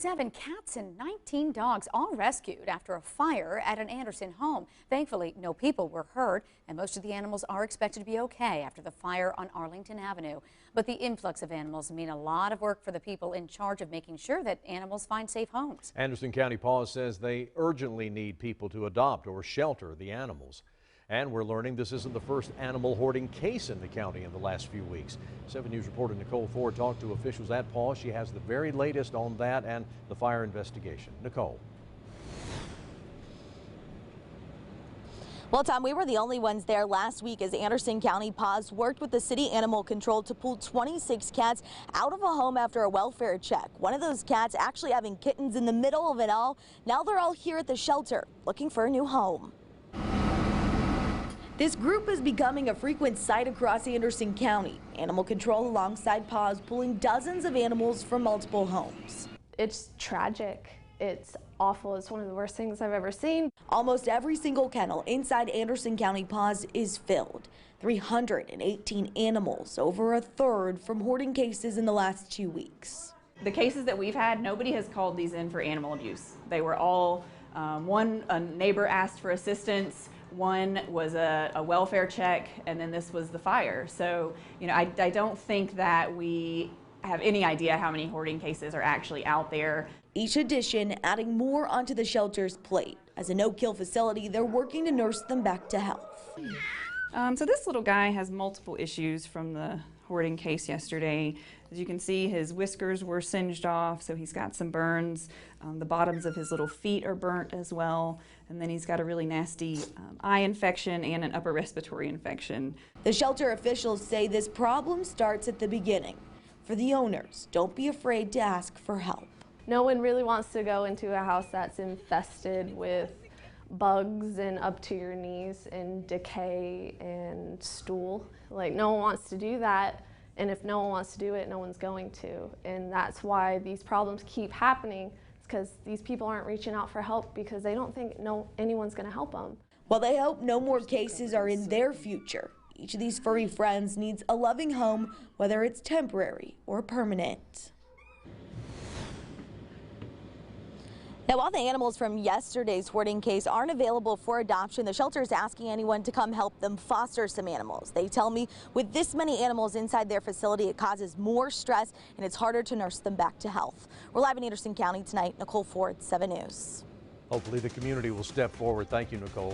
7 cats and 19 dogs all rescued after a fire at an Anderson home. Thankfully, no people were hurt, and most of the animals are expected to be okay after the fire on Arlington Avenue. But the influx of animals mean a lot of work for the people in charge of making sure that animals find safe homes. Anderson County PAWs says they urgently need people to adopt or shelter the animals. And we're learning this isn't the first animal hoarding case in the county in the last few weeks. 7 News reporter Nicole Ford talked to officials at PAWs. She has the very latest on that and the fire investigation. Nicole. Well, Tom, we were the only ones there last week as Anderson County PAWs worked with the city animal control to pull 26 cats out of a home after a welfare check. One of those cats actually having kittens in the middle of it all. Now they're all here at the shelter looking for a new home. This group is becoming a frequent sight across Anderson County. Animal control alongside PAWs pulling dozens of animals from multiple homes. It's tragic. It's awful. It's one of the worst things I've ever seen. Almost every single kennel inside Anderson County PAWs is filled. 318 animals, over a third from hoarding cases in the last 2 weeks. The cases that we've had, nobody has called these in for animal abuse. They were all, a neighbor asked for assistance, one was a welfare check, and then this was the fire. So, I don't think that we have any idea how many hoarding cases are actually out there. Each addition adding more onto the shelter's plate. As a no-kill facility, they're working to nurse them back to health. So this little guy has multiple issues from the hoarding case yesterday. As you can see, his whiskers were singed off, so he's got some burns. The bottoms of his little feet are burnt as well. And then he's got a really nasty eye infection and an upper respiratory infection. The shelter officials say this problem starts at the beginning. For the owners, don't be afraid to ask for help. No one really wants to go into a house that's infested with bugs and up to your knees and decay and stool. Like, no one wants to do that, and if no one wants to do it, no one's going to. And that's why these problems keep happening. It's because these people aren't reaching out for help because they don't think anyone's going to help them. Well, they hope no more cases are in their future. Each of these furry friends needs a loving home, whether it's temporary or permanent. Now, while the animals from yesterday's hoarding case aren't available for adoption, the shelter is asking anyone to come help them foster some animals. They tell me with this many animals inside their facility, it causes more stress and it's harder to nurse them back to health. We're live in Anderson County tonight. Nicole Ford, 7 News. Hopefully the community will step forward. Thank you, Nicole.